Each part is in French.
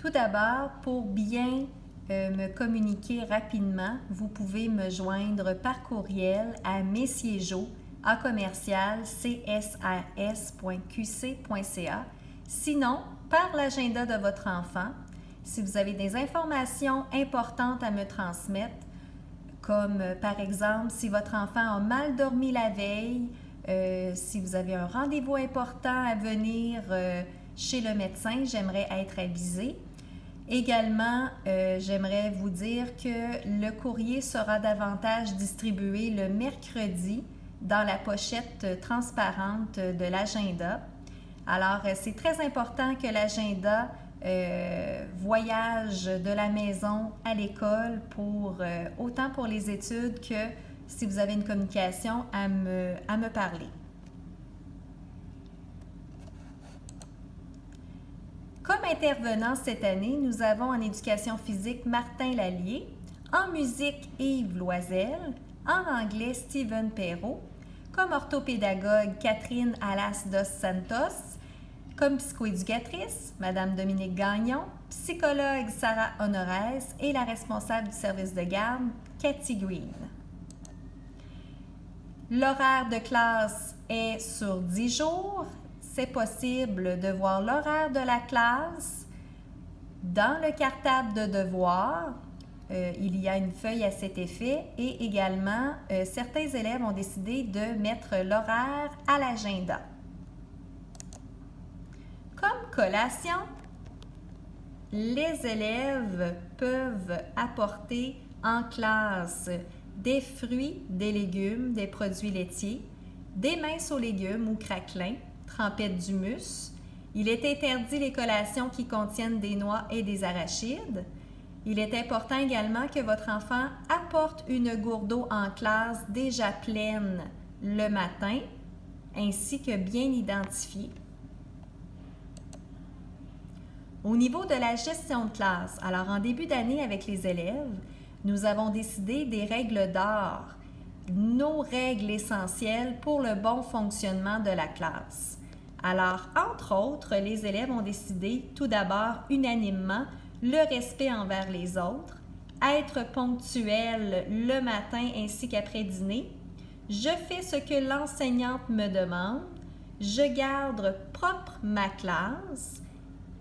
Tout d'abord, pour bien me communiquer rapidement, vous pouvez me joindre par courriel à messiejo@csrs.qc.ca. Sinon, par l'agenda de votre enfant, si vous avez des informations importantes à me transmettre, comme par exemple si votre enfant a mal dormi la veille, si vous avez un rendez-vous important à venir chez le médecin, j'aimerais être avisée. Également, j'aimerais vous dire que le courrier sera davantage distribué le mercredi dans la pochette transparente de l'agenda. Alors, c'est très important que l'agenda voyage de la maison à l'école autant pour les études que si vous avez une communication à me parler. Comme intervenant cette année, nous avons en éducation physique Martin Lallier, en musique Yves Loisel, en anglais Steven Perrault, comme orthopédagogue Catherine Alas dos Santos, comme psychoéducatrice Madame Dominique Gagnon, psychologue Sarah Honoraes et la responsable du service de garde Cathy Green. L'horaire de classe est sur 10 jours. C'est possible de voir l'horaire de la classe dans le cartable de devoirs. Il y a une feuille à cet effet et également, certains élèves ont décidé de mettre l'horaire à l'agenda. Comme collation, les élèves peuvent apporter en classe des fruits, des légumes, des produits laitiers, des minces aux légumes ou craquelins, trempettes d'humus. Il est interdit les collations qui contiennent des noix et des arachides. Il est important également que votre enfant apporte une gourde d'eau en classe déjà pleine le matin, ainsi que bien identifiée. Au niveau de la gestion de classe, alors en début d'année avec les élèves, nous avons décidé des règles d'or, nos règles essentielles pour le bon fonctionnement de la classe. Alors, entre autres, les élèves ont décidé tout d'abord unanimement le respect envers les autres, être ponctuel le matin ainsi qu'après dîner, je fais ce que l'enseignante me demande, je garde propre ma classe,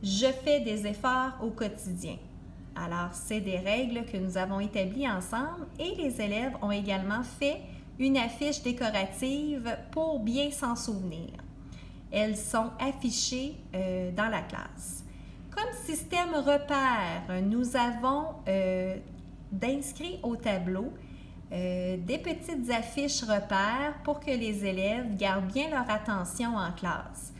je fais des efforts au quotidien. Alors, c'est des règles que nous avons établies ensemble et les élèves ont également fait une affiche décorative pour bien s'en souvenir. Elles sont affichées dans la classe. Comme système repère, nous avons d'inscrits au tableau des petites affiches repères pour que les élèves gardent bien leur attention en classe.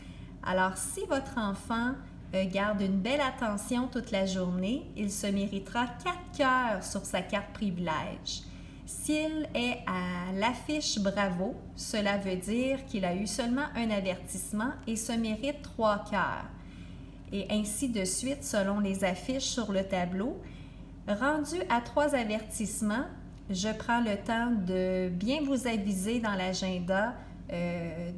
Alors, si votre enfant garde une belle attention toute la journée, il se méritera 4 cœurs sur sa carte privilège. S'il est à l'affiche Bravo, cela veut dire qu'il a eu seulement un avertissement et se mérite 3 cœurs. Et ainsi de suite selon les affiches sur le tableau. Rendu à 3 avertissements, je prends le temps de bien vous aviser dans l'agenda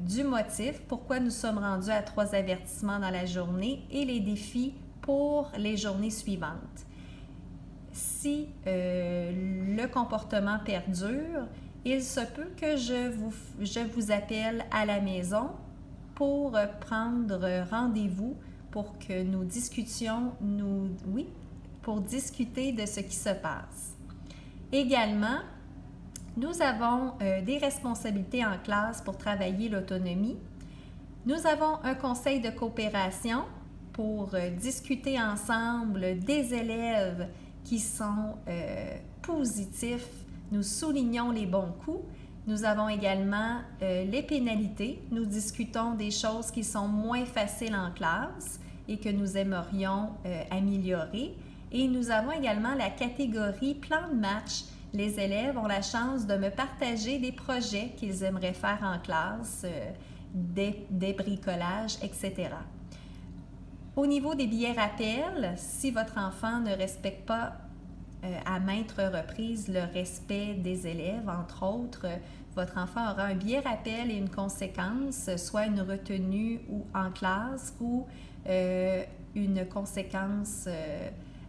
du motif, pourquoi nous sommes rendus à 3 avertissements dans la journée et les défis pour les journées suivantes. Si le comportement perdure, il se peut que je vous appelle à la maison pour prendre rendez-vous pour que nous discutions, pour discuter de ce qui se passe. Également, nous avons des responsabilités en classe pour travailler l'autonomie. Nous avons un conseil de coopération pour discuter ensemble des élèves qui sont positifs. Nous soulignons les bons coups. Nous avons également les pénalités. Nous discutons des choses qui sont moins faciles en classe et que nous aimerions améliorer. Et nous avons également la catégorie plan de match. Les élèves ont la chance de me partager des projets qu'ils aimeraient faire en classe, des bricolages, etc. Au niveau des billets rappels, si votre enfant ne respecte pas à maintes reprises le respect des élèves, entre autres, votre enfant aura un billet rappel et une conséquence, soit une retenue ou en classe ou une conséquence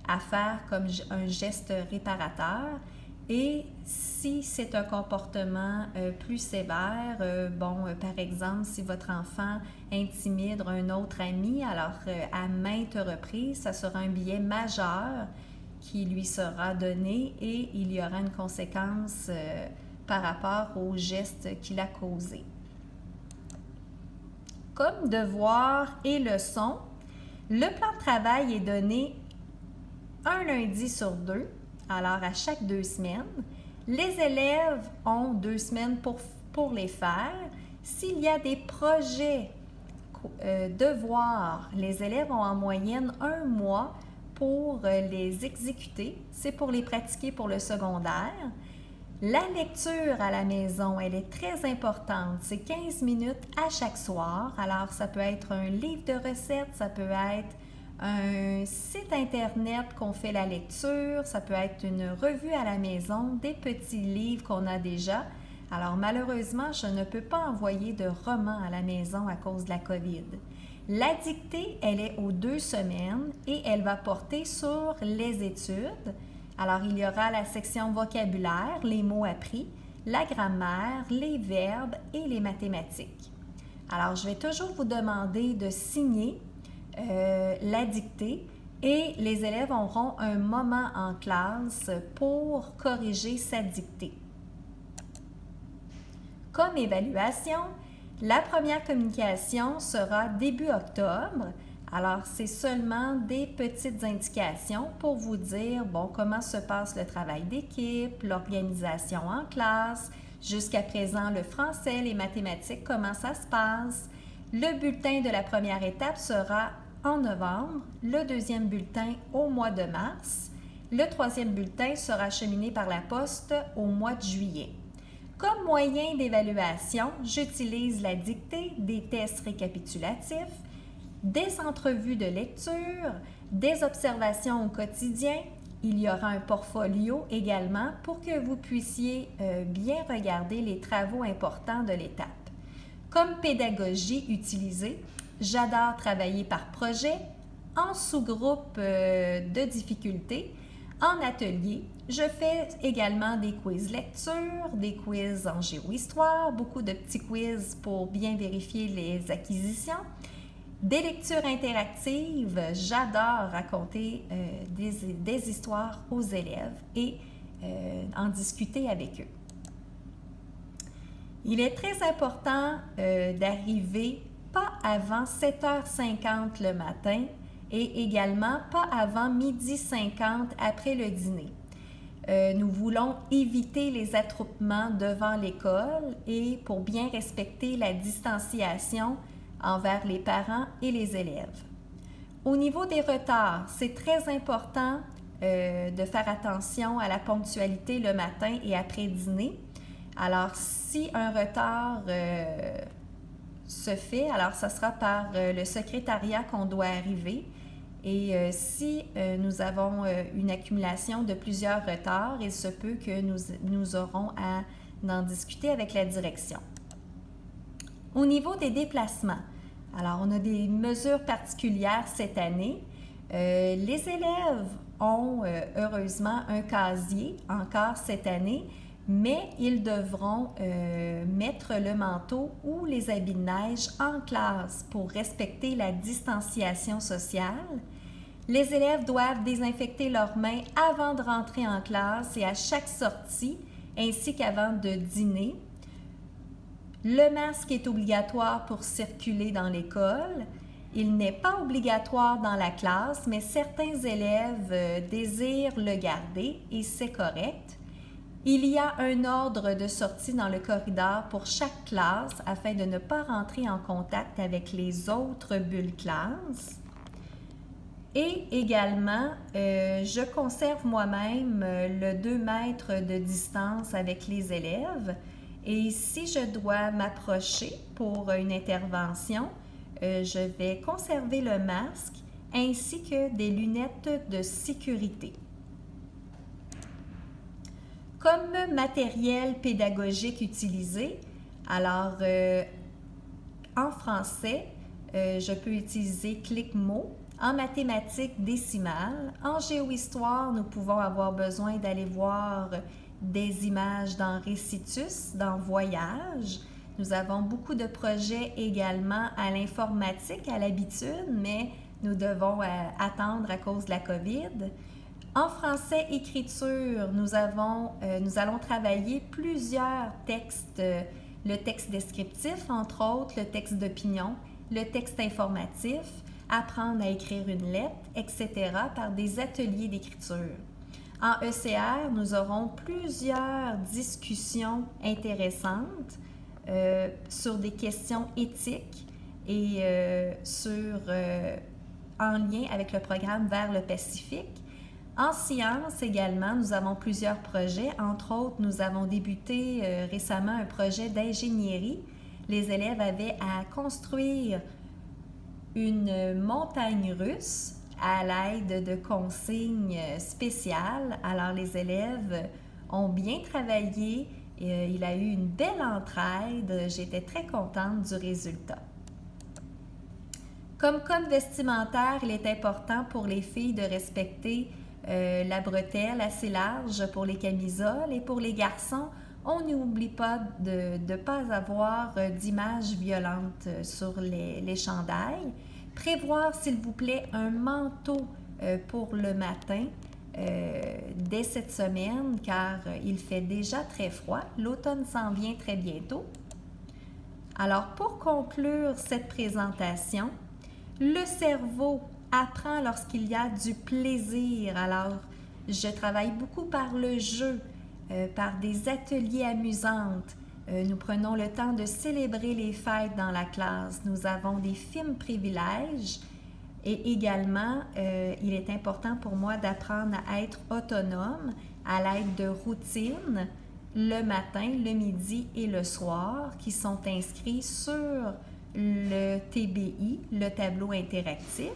à faire comme un geste réparateur. Et si c'est un comportement plus sévère, par exemple, si votre enfant intimide un autre ami, alors à maintes reprises, ça sera un billet majeur qui lui sera donné et il y aura une conséquence par rapport au geste qu'il a causé. Comme devoir et leçon, le plan de travail est donné un lundi sur 2, alors à chaque 2 semaines. Les élèves ont 2 semaines pour les faire. S'il y a des projets devoirs, les élèves ont en moyenne 1 mois pour les exécuter. C'est pour les pratiquer pour le secondaire. La lecture à la maison, elle est très importante. C'est 15 minutes à chaque soir. Alors, ça peut être un livre de recettes, ça peut être un site Internet qu'on fait la lecture, ça peut être une revue à la maison, des petits livres qu'on a déjà. Alors, malheureusement, je ne peux pas envoyer de romans à la maison à cause de la COVID. La dictée, elle est aux 2 semaines et elle va porter sur les études. Alors, il y aura la section vocabulaire, les mots appris, la grammaire, les verbes et les mathématiques. Alors, je vais toujours vous demander de signer la dictée et les élèves auront un moment en classe pour corriger sa dictée. Comme évaluation, la première communication sera début octobre. Alors, c'est seulement des petites indications pour vous dire, comment se passe le travail d'équipe, l'organisation en classe, jusqu'à présent le français, les mathématiques, comment ça se passe. Le bulletin de la première étape sera en novembre, le deuxième bulletin au mois de mars. Le troisième bulletin sera acheminé par la poste au mois de juillet. Comme moyen d'évaluation, j'utilise la dictée, des tests récapitulatifs, des entrevues de lecture, des observations au quotidien. Il y aura un portfolio également pour que vous puissiez bien regarder les travaux importants de l'étape. Comme pédagogie utilisée, j'adore travailler par projet, en sous-groupe de difficultés, en atelier. Je fais également des quiz lecture, des quiz en géohistoire, beaucoup de petits quiz pour bien vérifier les acquisitions. Des lectures interactives, j'adore raconter des histoires aux élèves et en discuter avec eux. Il est très important d'arriver pas avant 7h50 le matin et également pas avant 12h50 après le dîner. Nous voulons éviter les attroupements devant l'école et pour bien respecter la distanciation envers les parents et les élèves. Au niveau des retards, c'est très important de faire attention à la ponctualité le matin et après dîner. Alors, si un retard se fait, alors ça sera par le secrétariat qu'on doit arriver. Et si nous avons une accumulation de plusieurs retards, il se peut que nous aurons à en discuter avec la direction. Au niveau des déplacements, alors on a des mesures particulières cette année. Les élèves ont heureusement un casier encore cette année, mais ils devront mettre le manteau ou les habits de neige en classe pour respecter la distanciation sociale. Les élèves doivent désinfecter leurs mains avant de rentrer en classe et à chaque sortie, ainsi qu'avant de dîner. Le masque est obligatoire pour circuler dans l'école. Il n'est pas obligatoire dans la classe, mais certains élèves désirent le garder et c'est correct. Il y a un ordre de sortie dans le corridor pour chaque classe afin de ne pas rentrer en contact avec les autres bulles classe. Et également, je conserve moi-même le 2 mètres de distance avec les élèves. Et si je dois m'approcher pour une intervention, je vais conserver le masque ainsi que des lunettes de sécurité. Comme matériel pédagogique utilisé, alors en français, je peux utiliser Clic-mots. En mathématiques décimales, en géohistoire, nous pouvons avoir besoin d'aller voir des images dans Récitus, dans Voyage. Nous avons beaucoup de projets également à l'informatique à l'habitude, mais nous devons attendre à cause de la COVID. En français écriture, nous allons travailler plusieurs textes, le texte descriptif, entre autres, le texte d'opinion, le texte informatif, apprendre à écrire une lettre, etc., par des ateliers d'écriture. En ECR, nous aurons plusieurs discussions intéressantes sur des questions éthiques et en lien avec le programme Vers le Pacifique. En sciences également, nous avons plusieurs projets. Entre autres, nous avons débuté récemment un projet d'ingénierie. Les élèves avaient à construire une montagne russe à l'aide de consignes spéciales. Alors, les élèves ont bien travaillé. Il a eu une belle entraide. J'étais très contente du résultat. Comme code vestimentaire, il est important pour les filles de respecter la bretelle assez large pour les camisoles et pour les garçons, on n'oublie pas de ne pas avoir d'images violentes sur les chandails. Prévoir, s'il vous plaît, un manteau pour le matin dès cette semaine, car il fait déjà très froid. L'automne s'en vient très bientôt. Alors, pour conclure cette présentation, le cerveau apprend lorsqu'il y a du plaisir. Alors, je travaille beaucoup par le jeu, par des ateliers amusantes. Nous prenons le temps de célébrer les fêtes dans la classe. Nous avons des films privilèges et également, il est important pour moi d'apprendre à être autonome à l'aide de routines le matin, le midi et le soir qui sont inscrits sur le TBI, le tableau interactif.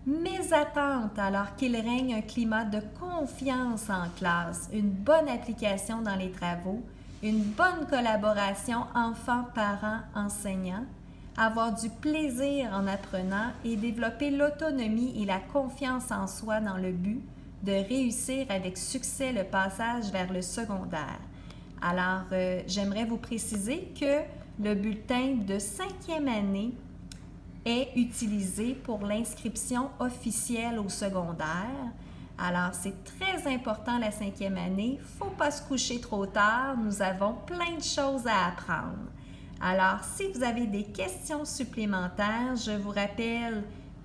Mes attentes, alors qu'il règne un climat de confiance en classe, une bonne application dans les travaux, une bonne collaboration enfants-parents-enseignants, avoir du plaisir en apprenant et développer l'autonomie et la confiance en soi dans le but de réussir avec succès le passage vers le secondaire. Alors, j'aimerais vous préciser que le bulletin de 5e année est utilisé pour l'inscription officielle au secondaire. Alors, c'est très important la 5e année. Il ne faut pas se coucher trop tard. Nous avons plein de choses à apprendre. Alors, si vous avez des questions supplémentaires, je vous rappelle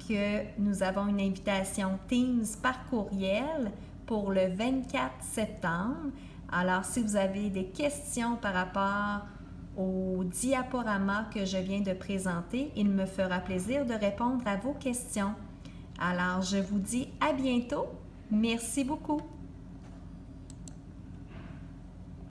que nous avons une invitation Teams par courriel pour le 24 septembre. Alors, si vous avez des questions par rapport au diaporama que je viens de présenter, il me fera plaisir de répondre à vos questions. Alors, je vous dis à bientôt. Merci beaucoup.